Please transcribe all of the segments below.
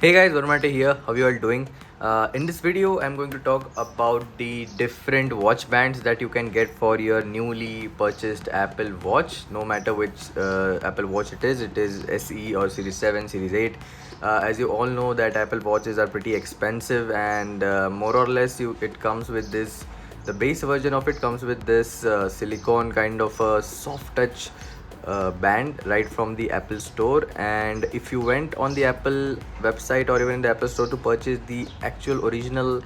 Hey guys, Varmate here. How you all doing? In this video, I'm going to talk about the different watch bands that you can get for your newly purchased Apple Watch. No matter which Apple Watch it is SE or Series 7, Series 8. As you all know that Apple Watches are pretty expensive, and more or less it comes with this. The base version of it comes with this silicone kind of a soft touch band right from the Apple Store. And if you went on the Apple website or even in the Apple Store to purchase the actual original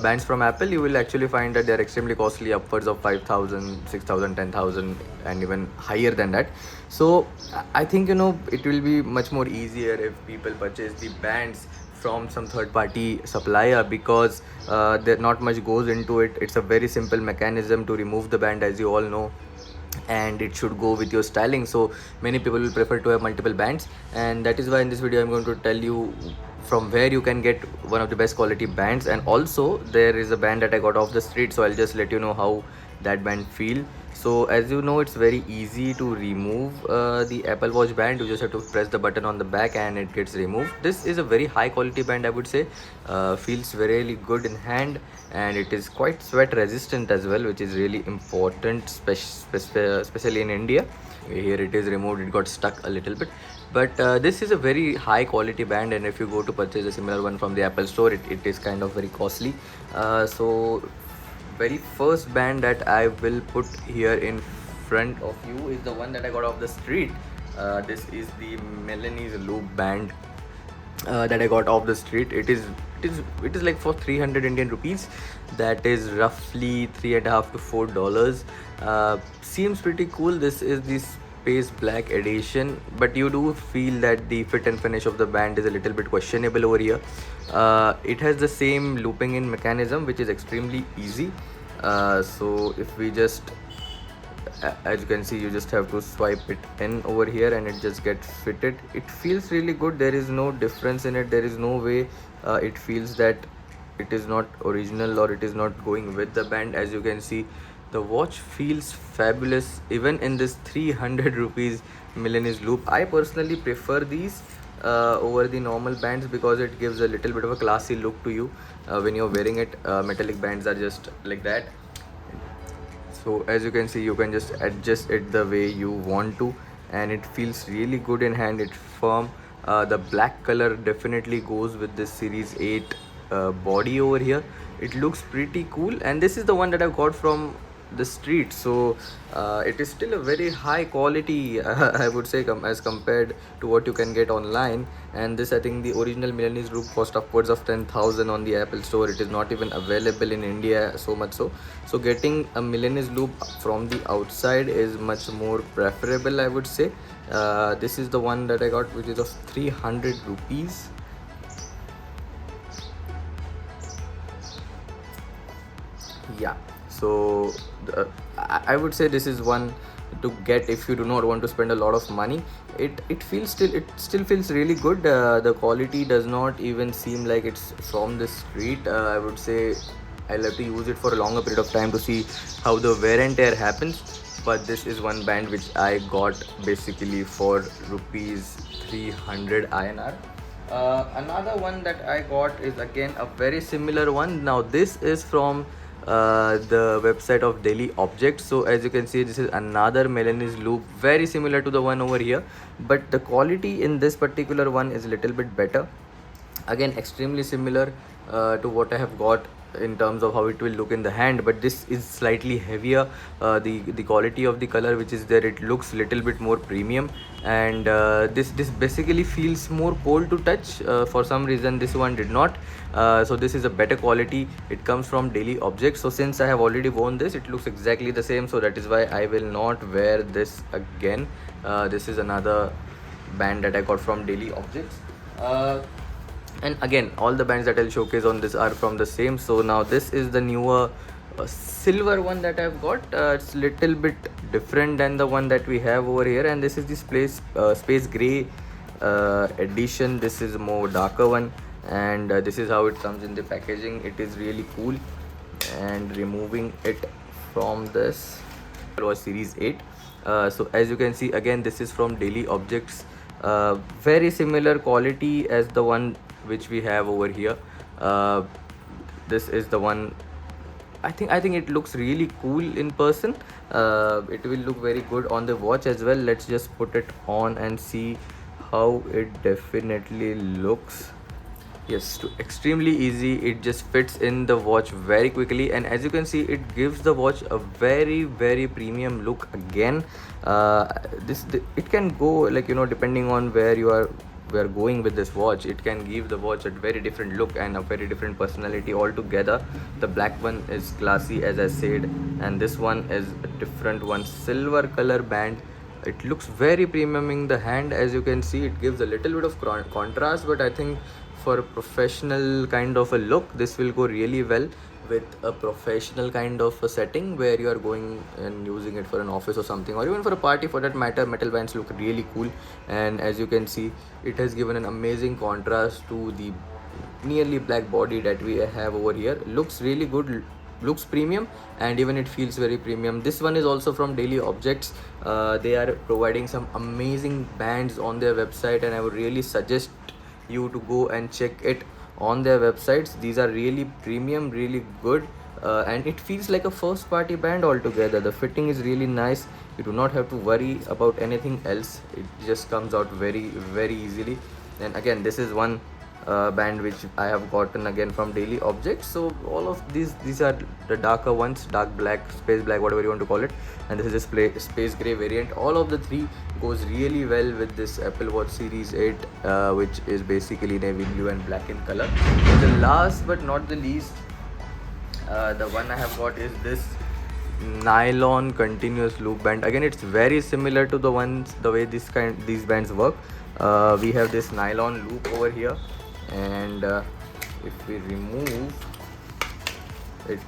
bands from Apple, you will actually find that they're extremely costly, upwards of 5,000, 6,000, 10,000, and even higher than that. So I think it will be much more easier if people purchase the bands from some third party supplier, because there not much goes into it. It's a very simple mechanism to remove the band, as you all know, and it should go with your styling. So many people will prefer to have multiple bands, and that is why in this video I'm going to tell you from where you can get one of the best quality bands. And also there is a band that I got off the street, so I'll just let you know how that band feel. So as you know, it's very easy to remove the Apple Watch band. You just have to press the button on the back and it gets removed. This is a very high quality band, I would say. Feels really good in hand, and it is quite sweat resistant as well, which is really important, especially in India. Here it is removed, it got stuck a little bit, but this is a very high quality band, and if you go to purchase a similar one from the Apple Store, it is kind of very costly. So very first band that I will put here in front of you is the one that I got off the street. This is the Milanese loop band that I got off the street. It is like for 300 Indian rupees. That is roughly $3.5 to $4. Seems pretty cool. This is the space black edition, but you do feel that the fit and finish of the band is a little bit questionable over here. It has the same looping in mechanism, which is extremely easy. So if we just, as you can see, you just have to swipe it in over here and it just gets fitted. It feels really good. There is no difference in it. There is no way it feels that it is not original or it is not going with the band. As you can see, the watch feels fabulous even in this 300 rupees Milanese loop. I personally prefer these over the normal bands, because it gives a little bit of a classy look to you when you're wearing it. Metallic bands are just like that. So as you can see, you can just adjust it the way you want to, and it feels really good in hand. It's firm. The black color definitely goes with this Series 8 body over here. It looks pretty cool, and this is the one that I got from the street. So it is still a very high quality, I would say, as compared to what you can get online. And this, I think the original Milanese loop cost upwards of 10,000 on the Apple Store. It is not even available in India, so much so getting a Milanese loop from the outside is much more preferable, I would say. This is the one that I got, which is of 300 rupees. Yeah, so I would say this is one to get if you do not want to spend a lot of money. It still feels really good. The quality does not even seem like it's from the street. I would say I'll have to use it for a longer period of time to see how the wear and tear happens. But this is one band which I got basically for rupees 300 INR. Another one that I got is again a very similar one. Now this is from the website of Daily Objects. So as you can see, this is another Milanese loop, very similar to the one over here, but the quality in this particular one is a little bit better. Again, extremely similar to what I have got in terms of how it will look in the hand, but this is slightly heavier. The quality of the color which is there, it looks little bit more premium, and this basically feels more cold to touch. For some reason this one did not. So this is a better quality. It comes from Daily Objects. So since I have already worn this, it looks exactly the same, so that is why I will not wear this again. This is another band that I got from Daily Objects. And again, all the bands that I'll showcase on this are from the same. So now this is the newer silver one that I've got. It's little bit different than the one that we have over here, and this is the space gray edition. This is a more darker one, and this is how it comes in the packaging. It is really cool. And removing it from this was Series 8. So as you can see, again, this is from Daily Objects. Very similar quality as the one which we have over here. This is the one. I think it looks really cool in person. It will look very good on the watch as well. Let's just put it on and see how it definitely looks. Yes, extremely easy. It just fits in the watch very quickly, and as you can see, it gives the watch a very premium look again. It can go, like, depending on where you are going with this watch, it can give the watch a very different look and a very different personality altogether. The black one is classy, as I said, and this one is a different one, silver color band. It looks very premium in the hand. As you can see, it gives a little bit of contrast, but I think for a professional kind of a look, this will go really well with a professional kind of a setting where you are going and using it for an office or something, or even for a party for that matter. Metal bands look really cool, and as you can see, it has given an amazing contrast to the nearly black body that we have over here. Looks really good, looks premium, and even it feels very premium. This one is also from Daily Objects. They are providing some amazing bands on their website, and I would really suggest you to go and check it on their websites. These are really premium, really good, and it feels like a first party band altogether. The fitting is really nice. You do not have to worry about anything else. It just comes out very easily. And again, this is one band which I have gotten again from Daily Objects. So all of these are the darker ones, dark black, space black, whatever you want to call it, and this is a space gray variant. All of the three goes really well with this Apple Watch Series 8, which is basically navy blue and black in color. And the last but not the least, the one I have got is this nylon continuous loop band. Again, it's very similar to the way these bands work. We have this nylon loop over here, and if we remove it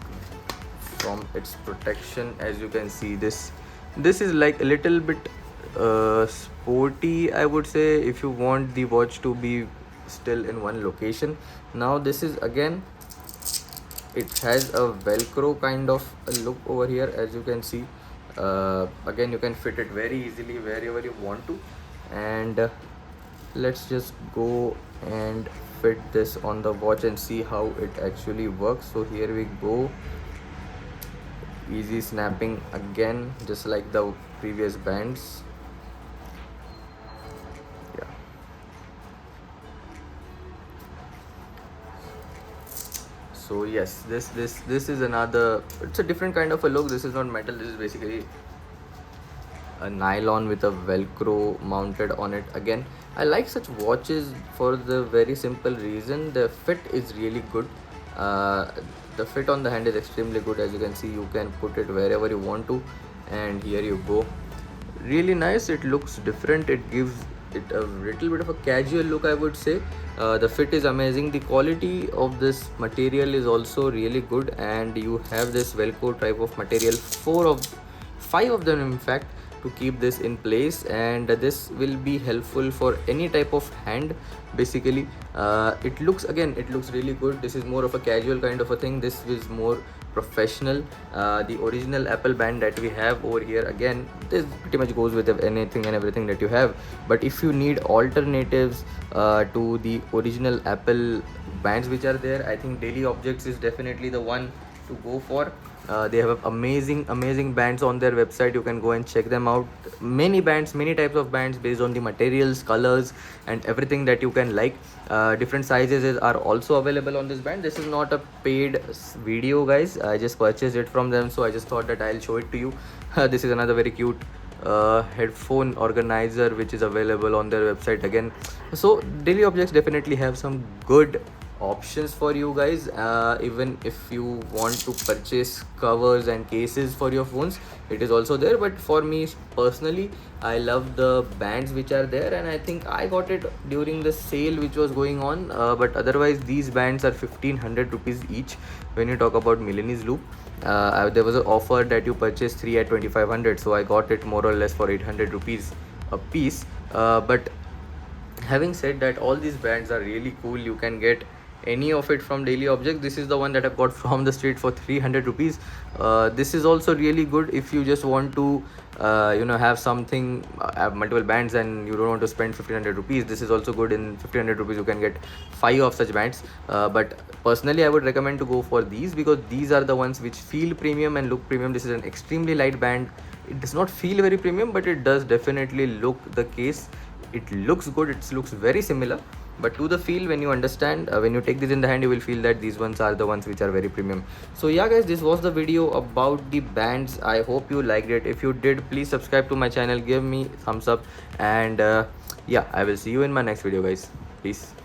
from its protection, as you can see, this is like a little bit sporty, I would say, if you want the watch to be still in one location. Now this is, again, it has a velcro kind of a look over here, as you can see. Again, you can fit it very easily wherever you want to, and let's just go and fit this on the watch and see how it actually works. So here we go. Easy snapping again, just like the previous bands. Yeah, so yes, this is another, it's a different kind of a look. This is not metal, this is basically a nylon with a velcro mounted on it. Again, I like such watches for the very simple reason the fit is really good. The fit on the hand is extremely good. As you can see, you can put it wherever you want to, and here you go. Really nice. It looks different. It gives it a little bit of a casual look, I would say. The fit is amazing. The quality of this material is also really good, and you have this velcro type of material, 5 of them in fact, to keep this in place, and this will be helpful for any type of hand basically. It looks really good. This is more of a casual kind of a thing. This is more professional. The original Apple band that we have over here, again, this pretty much goes with anything and everything that you have. But if you need alternatives to the original Apple bands which are there, I think Daily Objects is definitely the one to go for. They have amazing bands on their website. You can go and check them out. Many bands, many types of bands based on the materials, colors, and everything that you can like. Different sizes are also available on this band. This is not a paid video, guys. I just purchased it from them, so I just thought that I'll show it to you. This is another very cute headphone organizer which is available on their website again. So Daily Objects definitely have some good options for you guys. Even if you want to purchase covers and cases for your phones, it is also there. But for me personally, I love the bands which are there, and I think I got it during the sale which was going on. But otherwise, these bands are 1500 rupees each when you talk about Millennials Loop. There was an offer that you purchase 3 at 2500, so I got it more or less for 800 rupees a piece. But having said that, all these bands are really cool. You can get any of it from daily objects. This is the one that I've got from the street for 300 rupees. This is also really good if you just want to have something, have multiple bands and you don't want to spend 1500 rupees. This is also good. In 1500 rupees you can get 5 of such bands, but personally I would recommend to go for these because these are the ones which feel premium and look premium. This is an extremely light band. It does not feel very premium, but it does definitely look the case. It looks good, it looks very similar, but to the feel, when you understand, when you take this in the hand, you will feel that these ones are the ones which are very premium. So yeah guys, this was the video about the bands. I hope you liked it. If you did, please subscribe to my channel, give me thumbs up, and yeah, I will see you in my next video guys. Peace.